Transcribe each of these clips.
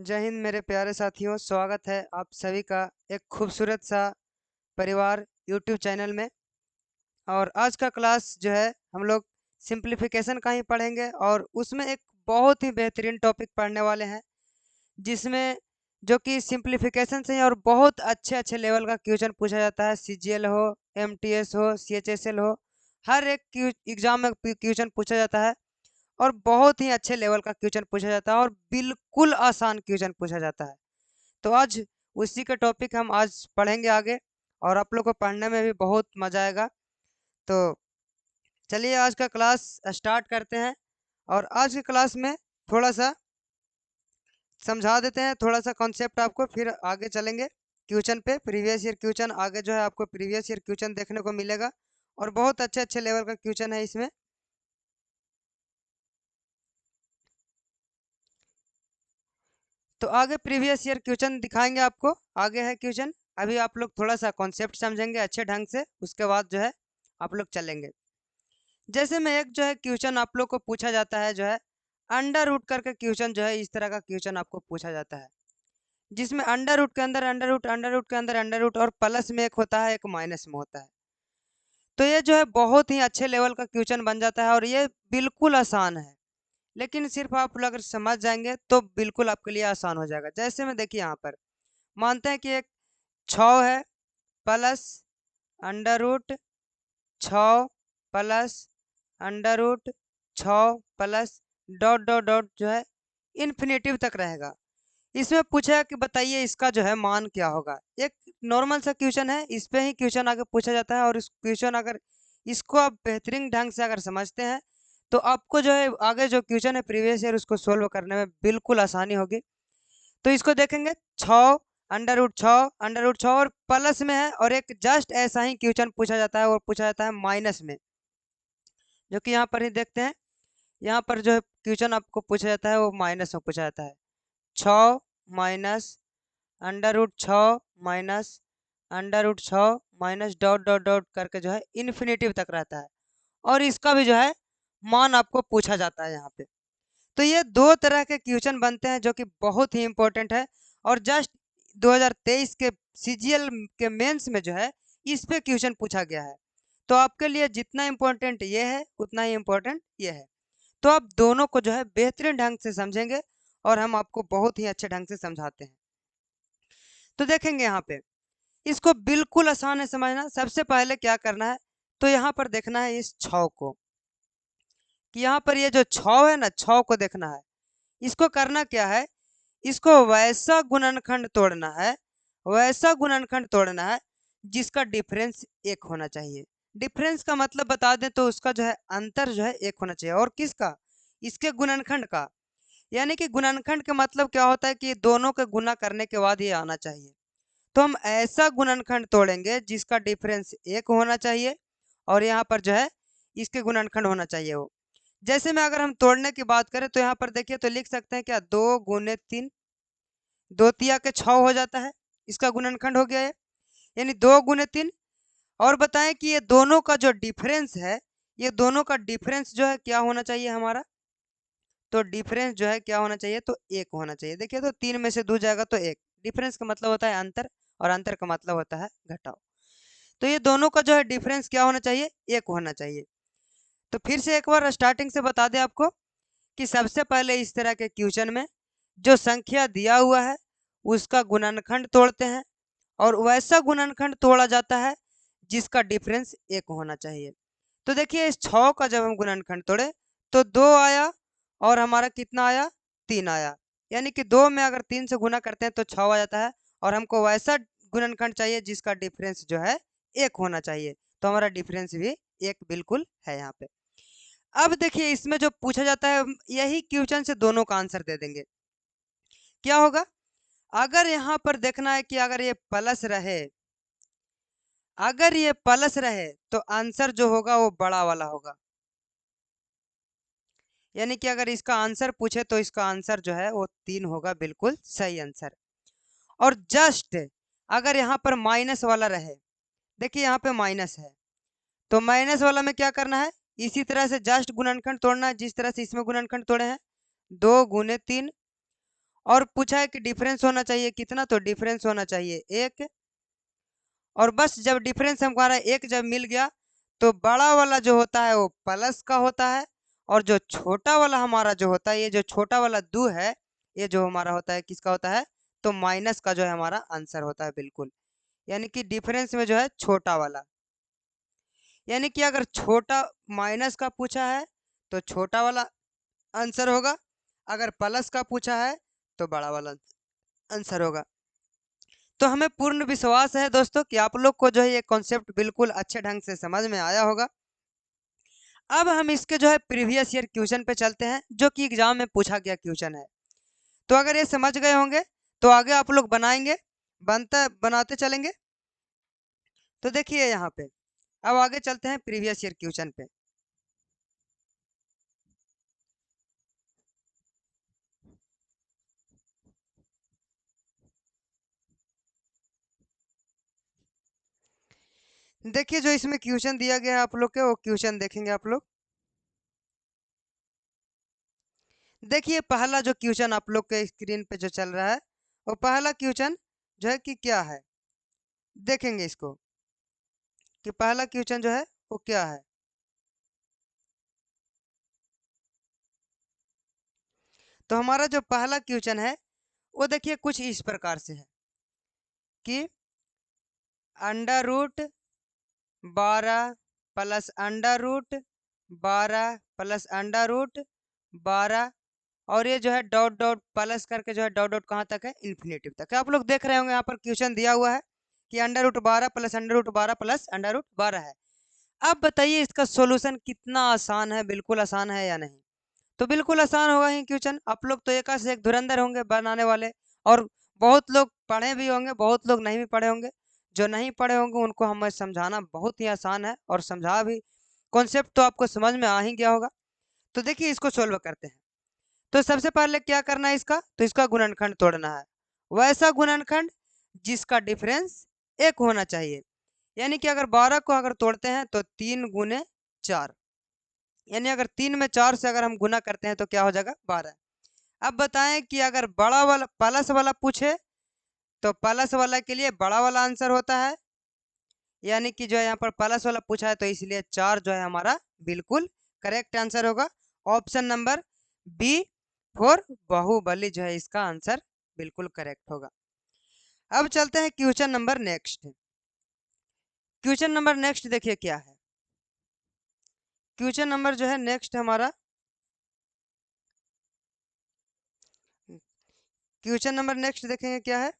जय हिंद मेरे प्यारे साथियों, स्वागत है आप सभी का एक खूबसूरत सा परिवार यूट्यूब चैनल में। और आज का क्लास जो है हम लोग सिंप्लीफिकेशन का ही पढ़ेंगे और उसमें एक बहुत ही बेहतरीन टॉपिक पढ़ने वाले हैं, जिसमें जो कि सिंप्लीफिकेशन से ही और बहुत अच्छे अच्छे लेवल का क्वेश्चन पूछा जाता है। सीजीएल हो, एमटीएस हो, सीएचएसएल हो, हर एक एग्जाम में क्वेश्चन पूछा जाता है और बहुत ही अच्छे लेवल का क्वेश्चन पूछा जाता है और बिल्कुल आसान क्वेश्चन पूछा जाता है। तो आज उसी का टॉपिक हम आज पढ़ेंगे आगे और आप लोग को पढ़ने में भी बहुत मज़ा आएगा। तो चलिए आज का क्लास स्टार्ट करते हैं और आज की क्लास में थोड़ा सा समझा देते हैं, थोड़ा सा कॉन्सेप्ट आपको, फिर आगे चलेंगे क्वेश्चन पे। प्रीवियस ईयर क्वेश्चन आगे जो है आपको प्रीवियस ईयर क्वेश्चन देखने को मिलेगा और बहुत अच्छे अच्छे लेवल का क्वेश्चन है इसमें। तो आगे प्रीवियस ईयर क्वेश्चन दिखाएंगे आपको, आगे है क्वेश्चन। अभी आप लोग थोड़ा सा कॉन्सेप्ट समझेंगे अच्छे ढंग से, उसके बाद जो है आप लोग चलेंगे। जैसे में एक जो है क्वेश्चन आप लोग को पूछा जाता है, जो है अंडर रूट करके क्वेश्चन, जो है इस तरह का क्वेश्चन आपको पूछा जाता है, जिसमें अंडर रूट के अंदर अंडर रूट, अंडर रूट के अंदर अंडर रूट और प्लस में एक होता है, एक माइनस में होता है। तो ये जो है बहुत ही अच्छे लेवल का क्वेश्चन बन जाता है और ये बिल्कुल आसान है, लेकिन सिर्फ आप लोग अगर समझ जाएंगे तो बिल्कुल आपके लिए आसान हो जाएगा। जैसे में देखिए यहाँ पर मानते हैं कि एक 6 है plus under root 6 plus under root 6 plus dot dot dot जो है इन्फिनेटिव तक रहेगा। इसमें पूछा है कि बताइए इसका जो है मान क्या होगा। एक नॉर्मल सा क्वेश्चन है, इस पे ही क्वेश्चन आगे पूछा जाता है और इस क्वेश्चन अगर इसको आप बेहतरीन ढंग से अगर समझते हैं तो आपको जो है आगे जो क्वेश्चन है प्रीवियस ईयर उसको सोल्व करने में बिल्कुल आसानी होगी। तो इसको देखेंगे 6 अंडर रूट 6 और प्लस में है, और एक जस्ट ऐसा ही क्वेश्चन पूछा जाता है और पूछा जाता है माइनस में, जो कि यहाँ पर ही देखते हैं। यहाँ पर जो है क्वेश्चन आपको पूछा जाता है वो माइनस में पूछा जाता है। 6 minus under root 6 minus under root 6 minus dot dot dot करके जो है इन्फिनेटिव तक रहता है, और इसका भी जो है मान आपको पूछा जाता है यहाँ पे। तो ये दो तरह के क्वेश्चन बनते हैं जो कि बहुत ही इंपॉर्टेंट है, और जस्ट 2023 के सीजीएल के मेंस में जो है इस पे क्वेश्चन पूछा गया है। तो आपके लिए जितना इम्पोर्टेंट ये है उतना ही इम्पोर्टेंट ये है। तो आप दोनों को जो है बेहतरीन ढंग से समझेंगे और हम आपको बहुत ही अच्छे ढंग से समझाते हैं। तो देखेंगे यहाँ पे इसको बिल्कुल आसान है समझना। सबसे पहले क्या करना है, तो यहाँ पर देखना है इस 6 को, कि यहाँ पर ये जो 6 है ना, 6 को देखना है। इसको करना क्या है, इसको वैसा गुणनखंड तोड़ना है, वैसा गुणनखंड तोड़ना है जिसका डिफरेंस एक होना चाहिए। डिफरेंस का मतलब बता दें तो उसका जो है अंतर जो है एक होना चाहिए, और किसका, इसके गुणनखंड का। यानी कि गुणनखंड का मतलब क्या होता है कि दोनों के गुना करने के बाद ये आना चाहिए। तो हम ऐसा गुणनखंड तोड़ेंगे जिसका डिफरेंस एक होना चाहिए और यहाँ पर जो है इसके गुणनखंड होना चाहिए वो। जैसे में अगर हम तोड़ने की बात करें तो यहाँ पर देखिए तो लिख सकते हैं क्या, 2 × 3, 2 × 6 हो जाता है, इसका गुणनखंड हो गया है, यानी 2 × 3। और बताएं कि ये दोनों का जो डिफरेंस है, ये दोनों का डिफरेंस जो है क्या होना चाहिए हमारा, तो डिफरेंस जो है क्या होना चाहिए, तो एक होना चाहिए। देखिए तो 3 में से 2 जाएगा तो एक, डिफरेंस का मतलब होता है अंतर और अंतर का मतलब होता है घटाव। तो ये दोनों का जो है डिफरेंस क्या होना चाहिए, एक होना चाहिए। तो फिर से एक बार स्टार्टिंग से बता दें आपको कि सबसे पहले इस तरह के क्वेश्चन में जो संख्या दिया हुआ है उसका गुणनखंड तोड़ते हैं, और वैसा गुणनखंड तोड़ा जाता है जिसका डिफरेंस एक होना चाहिए। तो देखिए इस 6 का जब हम गुणनखंड तोड़े तो 2 आया और हमारा कितना आया, 3 आया। यानी कि 2 में अगर 3 से गुना करते हैं तो 6 आ जाता है, और हमको वैसा गुणनखंड चाहिए जिसका डिफरेंस जो है एक होना चाहिए। तो हमारा डिफरेंस भी एक बिल्कुल है यहाँ पे। अब देखिए इसमें जो पूछा जाता है यही क्वेश्चन से दोनों का आंसर दे देंगे। क्या होगा, अगर यहाँ पर देखना है कि अगर ये प्लस रहे, अगर ये प्लस रहे तो आंसर जो होगा वो बड़ा वाला होगा। यानी कि अगर इसका आंसर पूछे तो इसका आंसर जो है वो 3 होगा, बिल्कुल सही आंसर। और जस्ट अगर यहाँ पर माइनस वाला रहे, देखिए यहाँ पे माइनस है, तो माइनस वाला में क्या करना है, इसी तरह से जस्ट गुणनखंड तोड़ना है जिस तरह से इसमें गुणनखंड तोड़े हैं, 2 × 3 और पूछा है कि डिफरेंस होना चाहिए कितना, तो डिफरेंस होना चाहिए 1। और बस जब डिफरेंस हमारा 1 जब मिल गया तो बड़ा वाला जो होता है वो प्लस का होता है, और जो छोटा वाला हमारा जो होता है, ये जो छोटा वाला 2 है, ये जो हमारा होता है किसका होता है, तो माइनस का जो है हमारा आंसर होता है बिल्कुल। यानी कि डिफरेंस में जो है छोटा वाला, यानी कि अगर छोटा माइनस का पूछा है तो छोटा वाला आंसर होगा, अगर प्लस का पूछा है तो बड़ा वाला आंसर होगा। तो हमें पूर्ण विश्वास है दोस्तों कि आप लोग को जो है ये कॉन्सेप्ट बिल्कुल अच्छे ढंग से समझ में आया होगा। अब हम इसके जो है प्रीवियस ईयर क्वेश्चन पे चलते हैं, जो कि एग्जाम में पूछा गया क्वेश्चन है। तो अगर ये समझ गए होंगे तो आगे आप लोग बनाएंगे, बनाते चलेंगे। तो देखिए यहाँ पे अब आगे चलते हैं प्रीवियस ईयर क्वेश्चन पे। देखिए जो इसमें क्वेश्चन दिया गया है आप लोग के, वो क्वेश्चन देखेंगे आप लोग। देखिए पहला जो क्वेश्चन आप लोग के स्क्रीन पे जो चल रहा है, वो पहला क्वेश्चन जो है कि क्या है, देखेंगे इसको कि पहला क्वेश्चन जो है वो क्या है। तो हमारा जो पहला क्वेश्चन है वो देखिए कुछ इस प्रकार से है कि under root 12 plus under root 12 plus under root 12, और ये जो है डॉट डॉट प्लस करके जो है डॉट डॉट कहाँ तक है, इन्फिनेटिव तक है। आप लोग देख रहे होंगे यहाँ पर क्वेश्चन दिया हुआ है कि under root 12 plus under root 12 plus under root 12 है। अब बताइए इसका सॉल्यूशन कितना आसान है, बिल्कुल आसान है या नहीं। तो बिल्कुल आसान होगा ही क्वेश्चन, आप लोग तो एक से एक धुरंधर होंगे बनाने वाले, और बहुत लोग पढ़े भी होंगे, बहुत लोग नहीं भी पढ़े होंगे। जो नहीं पढ़े होंगे उनको हमें समझाना बहुत ही आसान है, और समझा भी, कॉन्सेप्ट तो आपको समझ में आ ही गया होगा। तो देखिए इसको सोल्व करते हैं। तो सबसे पहले क्या करना है इसका, तो इसका गुणनखंड तोड़ना है, वैसा गुणनखंड जिसका डिफरेंस 1 होना चाहिए। यानी कि अगर 12 को अगर तोड़ते हैं तो 3 गुने 4, यानी अगर 3 में 4 से अगर हम गुना करते हैं तो क्या हो जाएगा, 12। अब बताएं कि अगर बड़ा वाला प्लस वाला पूछे तो प्लस वाला के लिए बड़ा वाला आंसर होता है, यानी कि जो है यहाँ पर प्लस वाला पूछा है तो इसलिए 4 जो है हमारा बिल्कुल करेक्ट आंसर होगा। Option number B for Baahubali जो है इसका आंसर बिल्कुल करेक्ट होगा। अब चलते हैं question number next. Question number next देखिए क्या है। क्वेश्चन नंबर जो है नेक्स्ट हमारा, क्वेश्चन नंबर नेक्स्ट देखेंगे क्या है।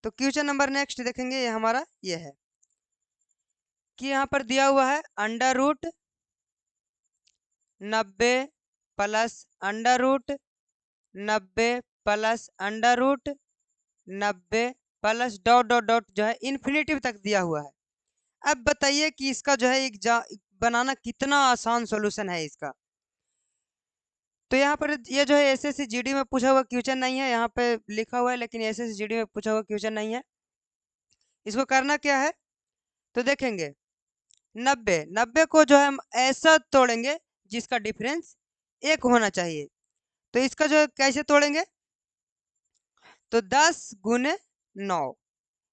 तो क्वेश्चन नंबर नेक्स्ट देखेंगे ये हमारा ये है कि यहाँ पर दिया हुआ है under root 90 plus under root 90 plus under root 90 plus dot dot dot जो है इन्फिनिटिव तक दिया हुआ है। अब बताइए कि इसका जो है बनाना कितना आसान सॉल्यूशन है इसका। तो यहाँ पर ये जो है एसएससी जीडी में पूछा हुआ क्वेश्चन नहीं है, यहाँ पे लिखा हुआ है लेकिन एसएससी जीडी में पूछा हुआ क्वेश्चन नहीं है। इसको करना क्या है, तो देखेंगे 90 को जो है हम ऐसा तोड़ेंगे जिसका डिफरेंस 1 होना चाहिए। तो इसका जो है कैसे तोड़ेंगे, तो 10 गुने 9,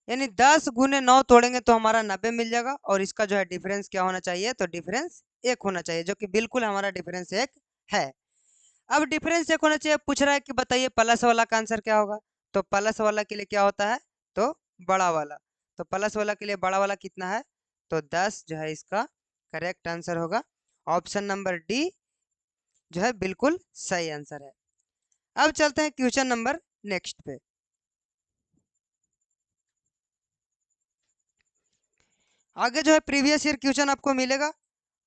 यानी 10 गुने 9 तोड़ेंगे तो हमारा 90 मिल जाएगा, और इसका जो है डिफरेंस क्या होना चाहिए, तो डिफरेंस 1 होना चाहिए, जो कि बिल्कुल हमारा डिफरेंस 1 है। अब डिफरेंस 1 होना चाहिए, पूछ रहा है कि बताइए प्लस वाला का आंसर क्या होगा। तो प्लस वाला के लिए क्या होता है, तो बड़ा वाला। तो प्लस वाला के लिए बड़ा वाला कितना है, तो 10 जो है इसका करेक्ट आंसर होगा। ऑप्शन नंबर डी जो है बिल्कुल सही आंसर है। अब चलते हैं क्वेश्चन नंबर नेक्स्ट पे। आगे जो है प्रीवियस ईयर क्वेश्चन आपको मिलेगा,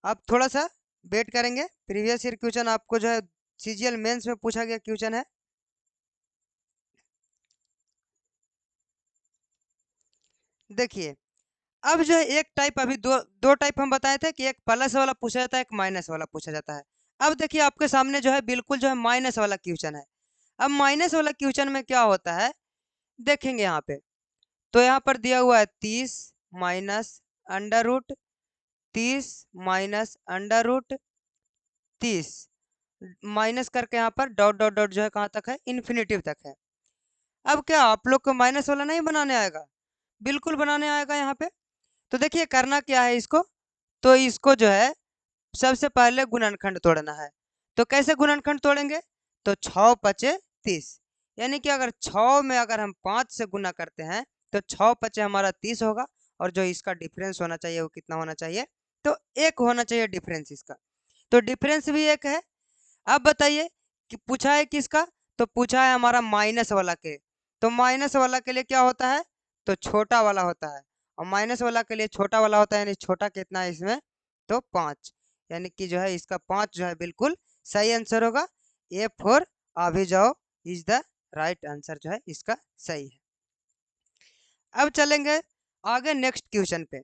आप थोड़ा सा वेट करेंगे। प्रीवियस ईयर क्वेश्चन आपको जो है सीजीएल मेंस में पूछा गया क्वेश्चन है। देखिए अब जो है एक टाइप, अभी दो दो टाइप हम बताए थे कि एक प्लस वाला पूछा जाता है, एक माइनस वाला पूछा जाता है। अब देखिए आपके सामने जो है बिल्कुल जो है माइनस वाला क्वेश्चन है। अब माइनस वाला क्वेश्चन में क्या होता है, देखेंगे यहाँ पे। तो यहाँ पर दिया हुआ है 30 minus under root 30 minus under root 30, minus करके यहाँ पर डॉट डॉट डॉट जो है कहाँ तक है, इन्फिनिटिव तक है। अब क्या आप लोग को माइनस वाला नहीं बनाने आएगा? बिल्कुल बनाने आएगा यहाँ पे। तो देखिए करना क्या है इसको, तो इसको जो है सबसे पहले गुणनखंड तोड़ना है। तो कैसे गुणनखंड तोड़ेंगे? तो 6 पचे 30, यानी कि अगर 6 में अगर हम 5 से गुना करते हैं तो 6 पचे हमारा 30 होगा, और जो इसका डिफरेंस होना चाहिए वो कितना होना चाहिए? तो 1 होना चाहिए डिफरेंस इसका। तो डिफरेंस भी 1 है। अब बताइए कि पूछा है किसका? तो पूछा है हमारा माइनस वाला के। तो माइनस वाला के लिए क्या होता है? तो छोटा वाला होता है, और माइनस वाला के लिए छोटा वाला होता है, यानी छोटा कितना है इसमें? तो 5, यानी कि जो है इसका 5 जो है बिल्कुल सही आंसर होगा। ए फॉर आ भी जाओ इज द राइट आंसर जो है इसका सही है। अब चलेंगे आगे नेक्स्ट क्वेश्चन पे,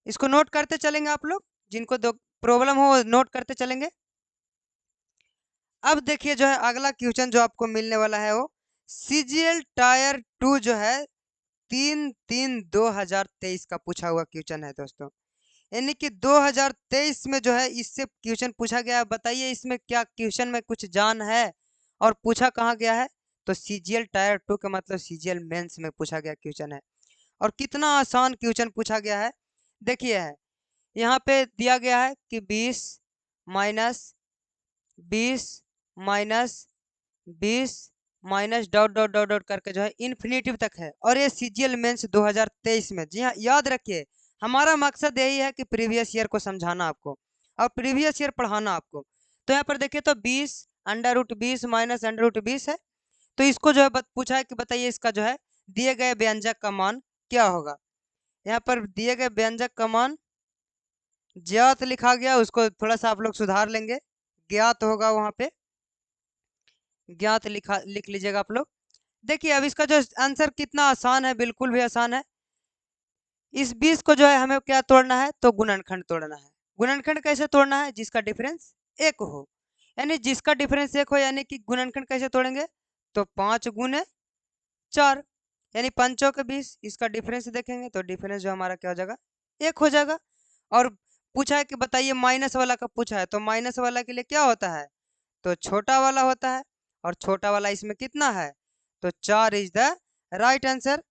इसको नोट करते चलेंगे आप लोग, जिनको दो प्रॉब्लम हो नोट करते चलेंगे। अब देखिए जो है अगला क्वेश्चन जो आपको मिलने वाला है वो सीजीएल टायर 2 जो है 3/3/2023 का पूछा हुआ क्वेश्चन है दोस्तों। यानी कि 2023 में जो है इससे क्वेश्चन पूछा गया है। बताइए इसमें क्या क्वेश्चन में कुछ जान है और पूछा कहाँ गया है? तो सीजीएल टायर 2 का मतलब सीजीएल मेंस में पूछा गया क्वेश्चन है। और कितना आसान क्वेश्चन पूछा गया है, देखिए है यहाँ पे दिया गया है कि 20 minus 20 minus 20 minus dot dot dot dot करके जो है इन्फिनिटिव तक है, और ये सीजीएल मेंस 2023 में। जी हाँ, याद रखिए हमारा मकसद यही है कि प्रीवियस ईयर को समझाना आपको और प्रीवियस ईयर पढ़ाना आपको। तो यहाँ पर देखिए तो 20 under root 20 minus under root 20 है। तो इसको जो है पूछा है कि बताइए इसका जो है दिए गए व्यंजक का मान क्या होगा। यहाँ पर दिए गए व्यंजक का मान ज्ञात लिखा गया, उसको थोड़ा सा आप लोग सुधार लेंगे, ज्ञात होगा वहां पे, ज्ञात लिख लीजिएगा आप लोग। देखिए अब इसका जो आंसर कितना आसान है, बिल्कुल भी आसान है। इस 20 को जो है हमें क्या तोड़ना है? तो गुणनखंड तोड़ना है। गुणनखंड कैसे तोड़ना है? जिसका डिफरेंस 1 हो, यानी जिसका डिफरेंस 1 हो, यानी कि गुणनखंड कैसे तोड़ेंगे? तो 5 गुने 4, यानी 5 के 20, इसका डिफरेंस देखेंगे तो डिफरेंस जो हमारा क्या हो जाएगा? 1 हो जाएगा। और पूछा है कि बताइए माइनस वाला का पूछा है, तो माइनस वाला के लिए क्या होता है? तो छोटा वाला होता है, और छोटा वाला इसमें कितना है? तो 4 is the right answer.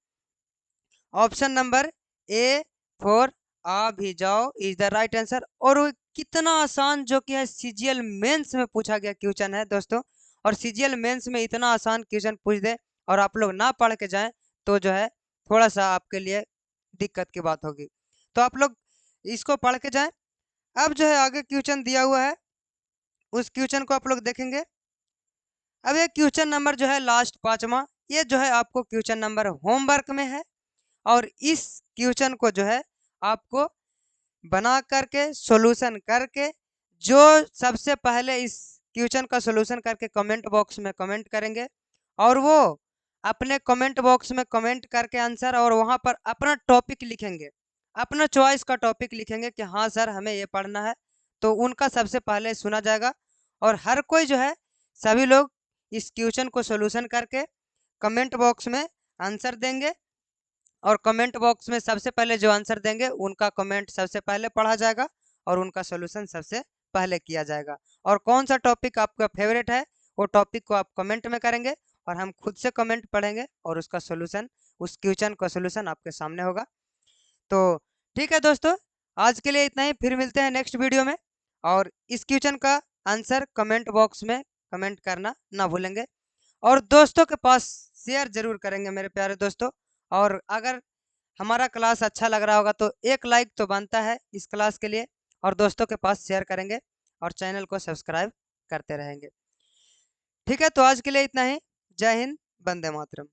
Option number A for आ भी जाओ इज द राइट आंसर। और वो कितना आसान जो कि है सीजीएल मेंस में पूछा गया क्वेश्चन है दोस्तों। और सीजीएल मेंस में इतना आसान क्वेश्चन पूछ दे और आप लोग ना पढ़ के जाएं तो जो है थोड़ा सा आपके लिए दिक्कत की बात होगी। तो आप लोग इसको पढ़ के जाएं। अब जो है आगे क्वेश्चन दिया हुआ है, उस क्वेश्चन को आप लोग देखेंगे। अब ये क्वेश्चन नंबर जो है लास्ट 5वां, ये जो है आपको क्वेश्चन नंबर होमवर्क में है। और इस क्वेश्चन को जो है आपको बना करके सॉल्यूशन करके, जो सबसे पहले इस क्वेश्चन का सॉल्यूशन करके कमेंट बॉक्स में कमेंट करेंगे, और वो अपने कमेंट बॉक्स में कमेंट करके आंसर, और वहां पर अपना टॉपिक लिखेंगे, अपना चॉइस का टॉपिक लिखेंगे कि हाँ सर हमें ये पढ़ना है, तो उनका सबसे पहले सुना जाएगा। और हर कोई जो है सभी लोग इस क्वेश्चन को सॉल्यूशन करके कमेंट बॉक्स में आंसर देंगे, और कमेंट बॉक्स में सबसे पहले जो आंसर देंगे उनका कमेंट सबसे पहले पढ़ा जाएगा, और उनका सॉल्यूशन सबसे पहले किया जाएगा। और कौन सा टॉपिक आपका फेवरेट है वो टॉपिक को आप कमेंट में करेंगे, और हम खुद से कमेंट पढ़ेंगे और उसका सॉल्यूशन, उस क्वेश्चन का सॉल्यूशन आपके सामने होगा। तो ठीक है दोस्तों, आज के लिए इतना ही, फिर मिलते हैं नेक्स्ट वीडियो में। और इस क्वेश्चन का आंसर कमेंट बॉक्स में कमेंट करना ना भूलेंगे, और दोस्तों के पास शेयर जरूर करेंगे मेरे प्यारे दोस्तों। और अगर हमारा क्लास अच्छा लग रहा होगा तो एक लाइक तो बनता है इस क्लास के लिए, और दोस्तों के पास शेयर करेंगे और चैनल को सब्सक्राइब करते रहेंगे। ठीक है, तो आज के लिए इतना ही। जय हिंद, वंदे मातरम।